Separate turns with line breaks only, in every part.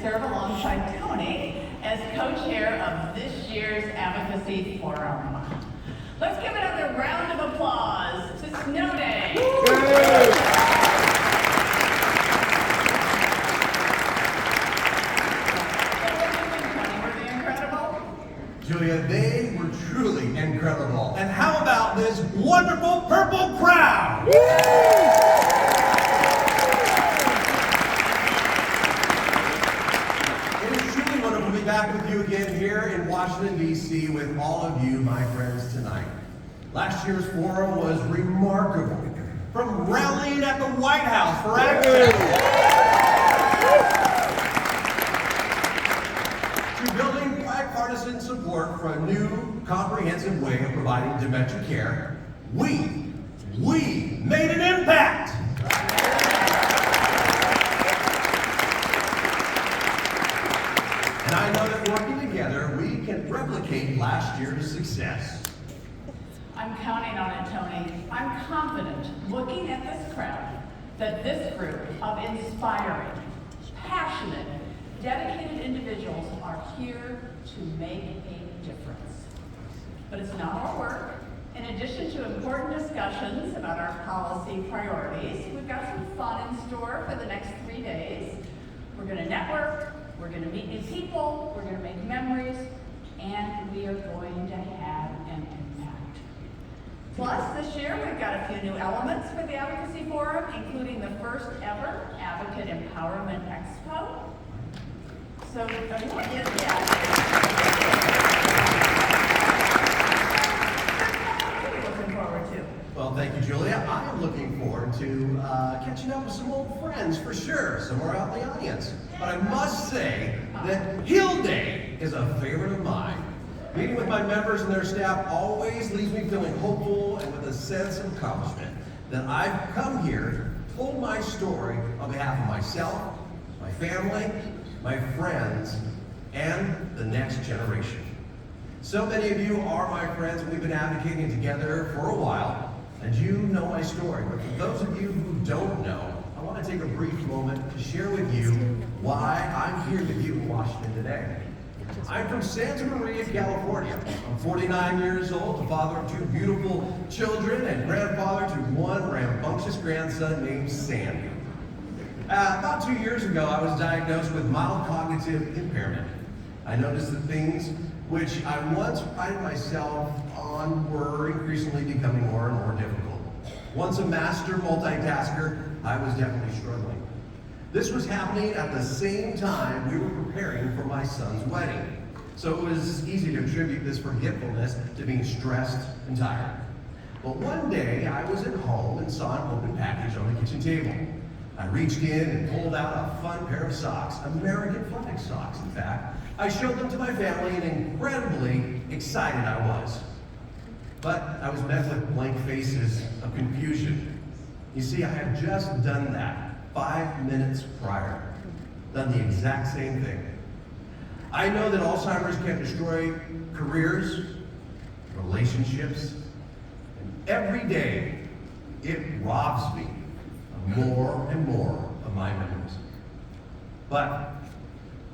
serve alongside Tony as co-chair of this year's Advocacy Forum. Let's give another round of applause to Snow Day. Were they incredible?
Julia, they were truly incredible. And how about this wonderful purple crowd? Back with you again here in Washington, D.C. with all of you, my friends, tonight. Last year's forum was remarkable. From rallying at the White House for action to building bipartisan support for a new, comprehensive way of providing dementia care, we made an impact. And I know that working together, we can replicate last year's success.
I'm counting on it, Tony. I'm confident, looking at this crowd, that this group of inspiring, passionate, dedicated individuals are here to make a difference. But it's not all work. In addition to important discussions about our policy priorities, we've got some fun in store for the next 3 days. We're going to network. We're going to meet new people, we're going to make memories, and we are going to have an impact. Plus, this year we've got a few new elements for the Advocacy Forum, including the first ever Advocate Empowerment Expo. So, everyone, looking forward to.
Well, thank you, Julia. I am looking forward to catching up with some old friends, for sure, somewhere out in the audience. But I must say that Hill Day is a favorite of mine. Meeting with my members and their staff always leaves me feeling hopeful and with a sense of accomplishment that I've come here, told my story on behalf of myself, my family, my friends, and the next generation. So many of you are my friends, and we've been advocating together for a while, and you know my story. But for those of you who don't know, I want to take a brief moment to share with you why I'm here with you in Washington today. I'm from Santa Maria, California. I'm 49 years old, the father of 2 beautiful children, and grandfather to 1 rambunctious grandson named Sandy. About 2 years ago, I was diagnosed with mild cognitive impairment. I noticed that things which I once prided myself on were increasingly becoming more and more difficult. Once a master multitasker, I was definitely struggling. This was happening at the same time we were preparing for my son's wedding. So it was easy to attribute this forgetfulness to being stressed and tired. But one day I was at home and saw an open package on the kitchen table. I reached in and pulled out a fun pair of socks, American flag socks, in fact. I showed them to my family and incredibly excited I was. But I was met with blank faces of confusion. You see, I had just done that 5 minutes prior, done the exact same thing. I know that Alzheimer's can destroy careers, relationships, and every day it robs me of more and more of my memories. But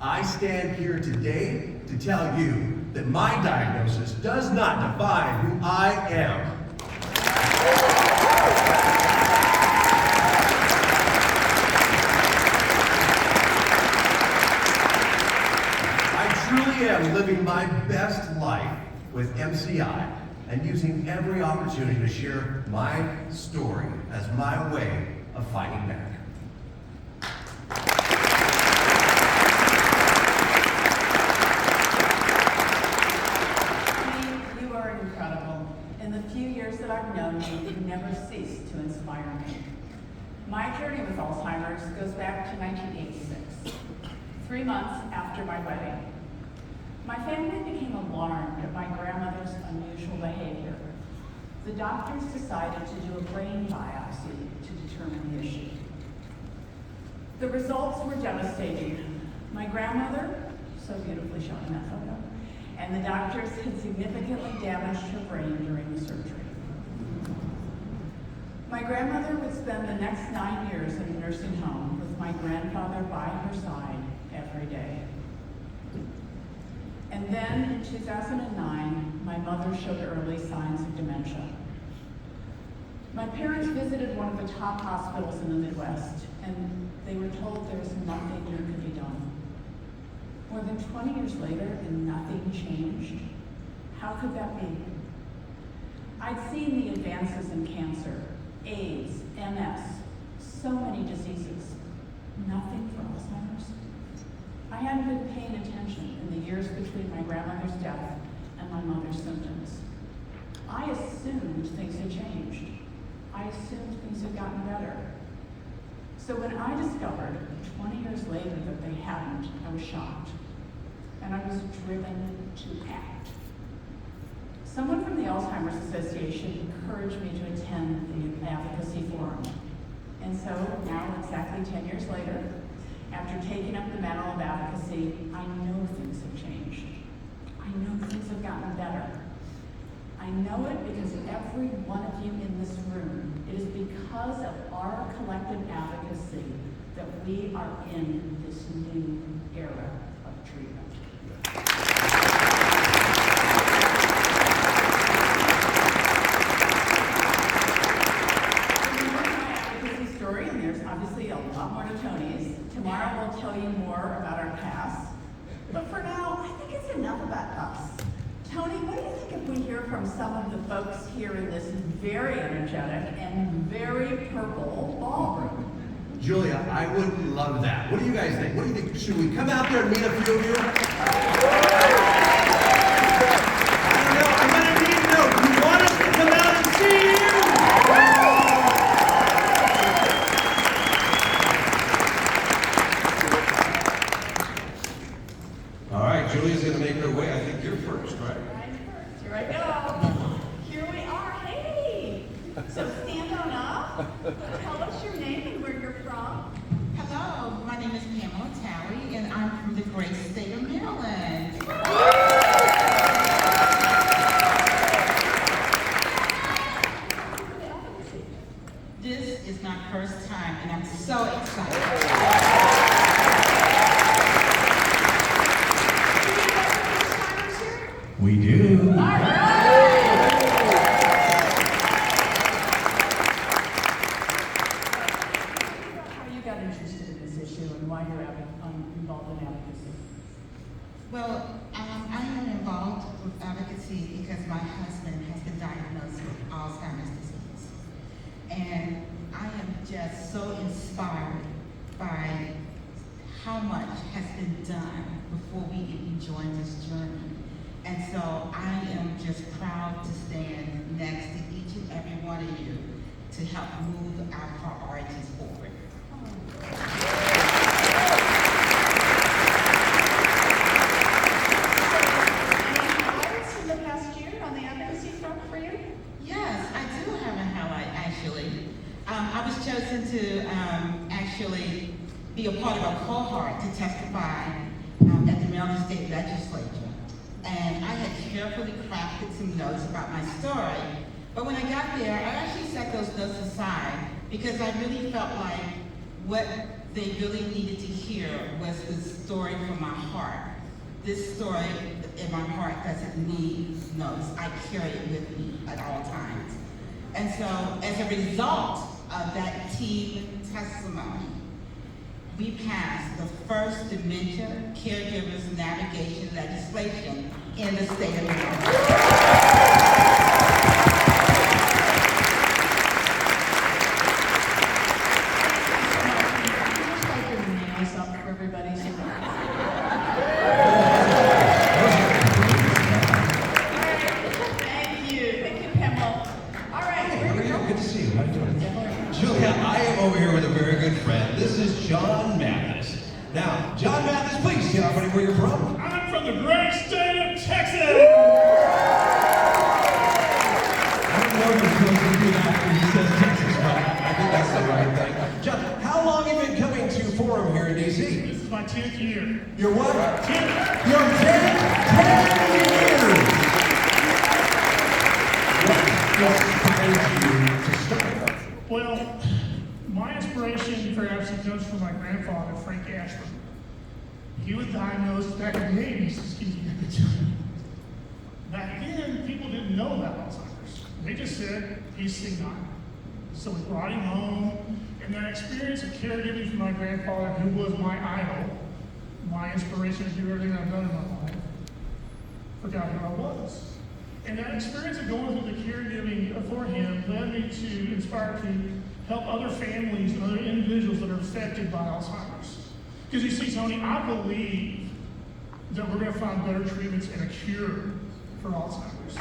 I stand here today to tell you that my diagnosis does not define who I am. I truly am living my best life with MCI and using every opportunity to share my story as my way of fighting back.
I've known you, you never ceased to inspire me. My journey with Alzheimer's goes back to 1986, 3 months after my wedding. My family became alarmed at my grandmother's unusual behavior. The doctors decided to do a brain biopsy to determine the issue. The results were devastating. My grandmother, so beautifully shown in that photo, and the doctors had significantly damaged her brain during the surgery. My grandmother would spend the next 9 years in a nursing home with my grandfather by her side every day. And then in 2009, my mother showed early signs of dementia. My parents visited one of the top hospitals in the Midwest, and they were told there was nothing that could be done. More than 20 years later, and nothing changed? How could that be? I'd seen the advances in cancer, AIDS, MS, so many diseases. Nothing for Alzheimer's. I hadn't been paying attention in the years between my grandmother's death and my mother's symptoms. I assumed things had changed. I assumed things had gotten better. So when I discovered 20 years later that they hadn't, I was shocked. And I was driven to act. Someone from the Alzheimer's Association encouraged me to attend the advocacy forum. And so now, exactly 10 years later, after taking up the mantle of advocacy, I know things have changed. I know things have gotten better. I know it because every one of you in this room, it is because of our collective advocacy that we are in this new era of treatment. And there's obviously a lot more to Tony's. Tomorrow we'll tell you more about our past. But for now, I think it's enough about us. Tony, what do you think if we hear from some of the folks here in this very energetic and very purple ballroom?
Julia, I would love that. What do you guys think? What do you think? Should we come out there and meet a few of you? I don't know. I'm going to need to know. Do you want us to come out and see you? All right, Julia's going to make her way. I think you're first, right?
I'm first. Here I go. Here we are. Hey! So stand on up. Tell us your name and where you're from.
Hello, my name is Pamela Talley, and I'm from the great state of Maryland. This is my first time, and I'm so excited.
We do.
All right. How you got interested in this issue and why you're involved in advocacy?
Well, I am involved with advocacy because my husband has been diagnosed with Alzheimer's disease. And I am just so inspired by how much has been done before we even joined this journey. And so I am just proud to stand next to each and every one of you to help move our priorities forward.
Any highlights from the past year on the advocacy front for you?
Yes, I do have a highlight actually. I was chosen to actually be a part of a cohort to testify at the Maryland State Legislature. And I had carefully crafted some notes about my story. But when I got there, I actually set those notes aside because I really felt like what they really needed to hear was the story from my heart. This story in my heart doesn't need notes. I carry it with me at all times. And so as a result of that team testimony, we passed the first dementia caregivers navigation legislation in the state of Maryland.
Thank you, Pamela. All right, where are you going?
Good to see you. How you doing? Julia, I am over here with a very good friend. This is John Mathis. Now, John Mathis, please tell everybody where you're from.
I'm from the great state of Texas!
I don't know if you're supposed to do that after he says Texas, but I think that's the right thing. John, how long have you been coming to Forum here in D.C.?
This is my 10th year.
Your what?
10th.
Your 10 years! What inspired you to start?
Well, my inspiration perhaps it comes from my grandfather, Frank Ashford. He was diagnosed back in the 80s, excuse me. Back then, people didn't know about Alzheimer's. They just said, he's senile. So we brought him home, and that experience of caregiving for my grandfather, who was my idol, my inspiration to do everything I've done in my life, forgot who I was. And that experience of going through the caregiving for him led me to inspire to help other families and other individuals that are affected by Alzheimer's. Because you see, Tony, I believe that we're going to find better treatments and a cure for Alzheimer's.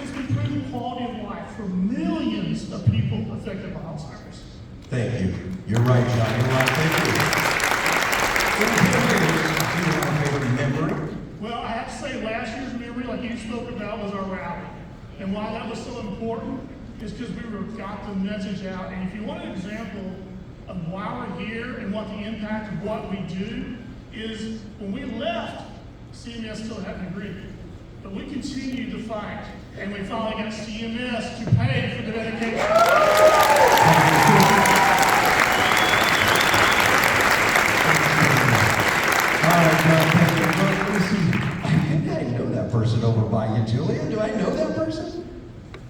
It's improving quality of life for millions of people affected by Alzheimer's.
Thank you. You're right, John. You're right. Thank you. Do you have a favorite memory?
Well, I have to say last year's memory, like you spoke about, was our rally. And why that was so important is because we got the message out. And if you want an example of why we're here and what the impact of what we do is, when we left, CMS still hadn't agreed. But we continued to fight. And we finally got CMS to pay for the medication.
I know that person over by you, Julia. Do I know that person?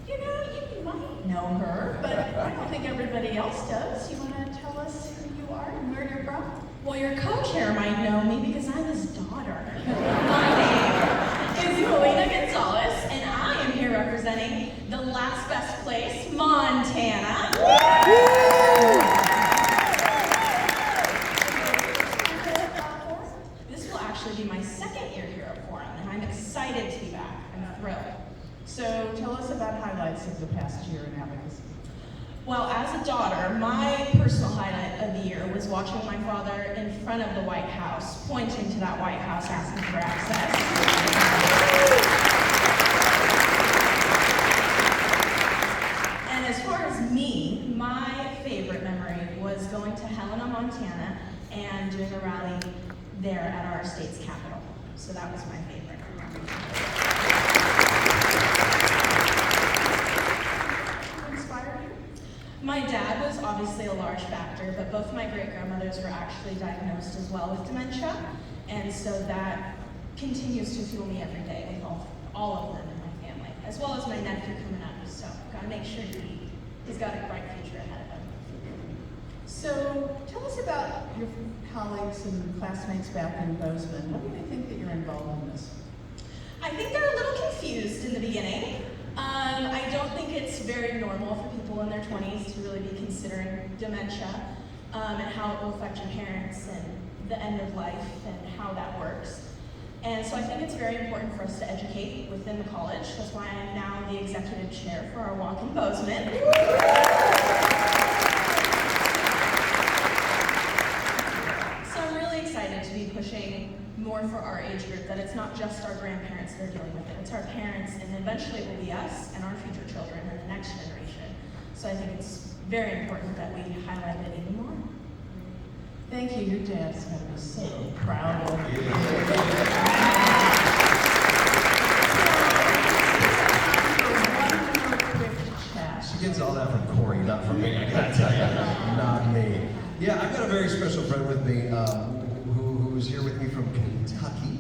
You know, you might know her, but I don't think everybody else does. You want to tell us who you are and where you're from?
Well, your co-chair might know me because I'm his daughter. My name is Melina Gonzalez, and I am here representing the last best place, Montana. This will actually be my second year here at Forum, and I'm excited to be back. I'm thrilled.
So tell us about highlights of the past year in advocacy.
Well, as a daughter, my personal highlight of the year was watching my father in front of the White House, pointing to that White House, asking for access. And as far as me, my favorite memory was going to Helena, Montana, and doing a rally there at our state's capital. So that was my favorite.
Who inspired you?
My dad was obviously a large factor, but both my great-grandmothers were actually diagnosed as well with dementia, and so that continues to fuel me every day with all of them in my family, as well as my nephew coming up, so gotta make sure he's got a bright future ahead of him.
So tell us about your colleagues and classmates back in Bozeman. What do they think that you're involved in this?
I think they're a little confused in the beginning. I don't think it's very normal for people in their 20s to really be considering dementia and how it will affect your parents and the end of life and how that works. And so I think it's very important for us to educate within the college. That's why I'm now the executive chair for our walk in Bozeman. So I'm really excited to be pushing more for our age group, that it's not just our grandparents that are dealing with it, it's our parents, and eventually it will be us and our future children and the next generation. So I think it's very important that we highlight it even more.
Thank you. Your dad's going to be so proud of you.
She gets all that from Corey, not from me. I gotta tell you, not me. Yeah, I've got a very special friend with me who's here with me from Kentucky.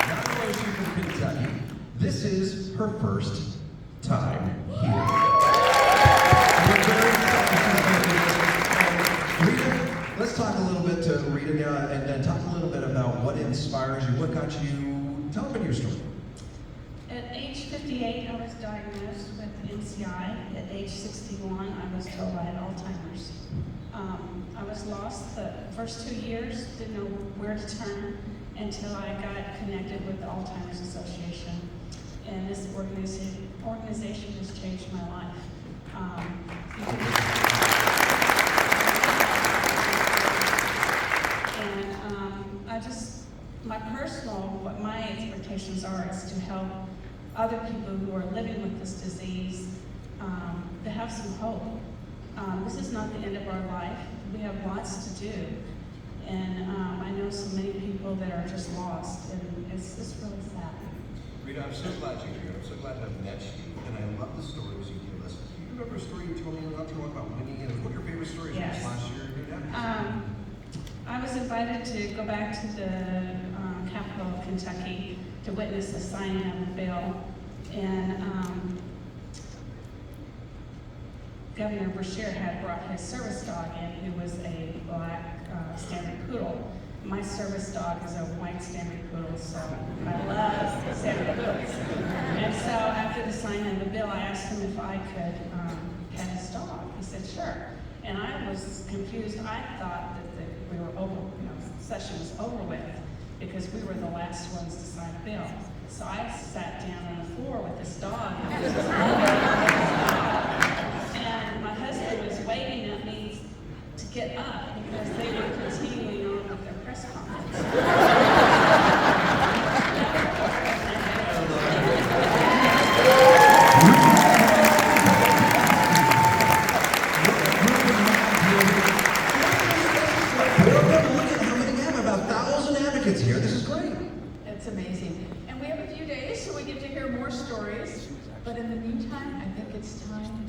Not only is she from Kentucky, this is her first time here. We're very excited. Rita, let's talk a little bit to Rita now and talk a little bit about what inspires you, what got you, tell them your story.
At age 58, I was diagnosed with NCI. At age 61, I was told I had Alzheimer's. I was lost the first 2 years, didn't know where to turn until I got connected with the Alzheimer's Association. And this organization has changed my life. what my expectations are is to help other people who are living with this disease to have some hope. This is not the end of our life. We have lots to do. And I know so many people that are just lost, and it's really sad.
Rita, I'm so glad you're here. I'm so glad to have met you. about winning it. What are your favorite stories from this
Yes.
last year? Yeah.
I was invited to go back to the capital of Kentucky to witness the signing of the bill. And Governor Brashear had brought his service dog in, who was a black standard poodle. My service dog is a white standard poodle, so I love standard poodles. And so after the signing of the bill, I asked him if I could pet his dog. He said, sure. And I was confused. I thought that we were over, session was over with because we were the last ones to sign a bill. So I sat down on the floor with this dog. And my husband was waving at me to get up because they were continuing on with their press conference.
Here. This is great.
It's amazing. And we have a few days so we get to hear more stories. But in the meantime, I think it's time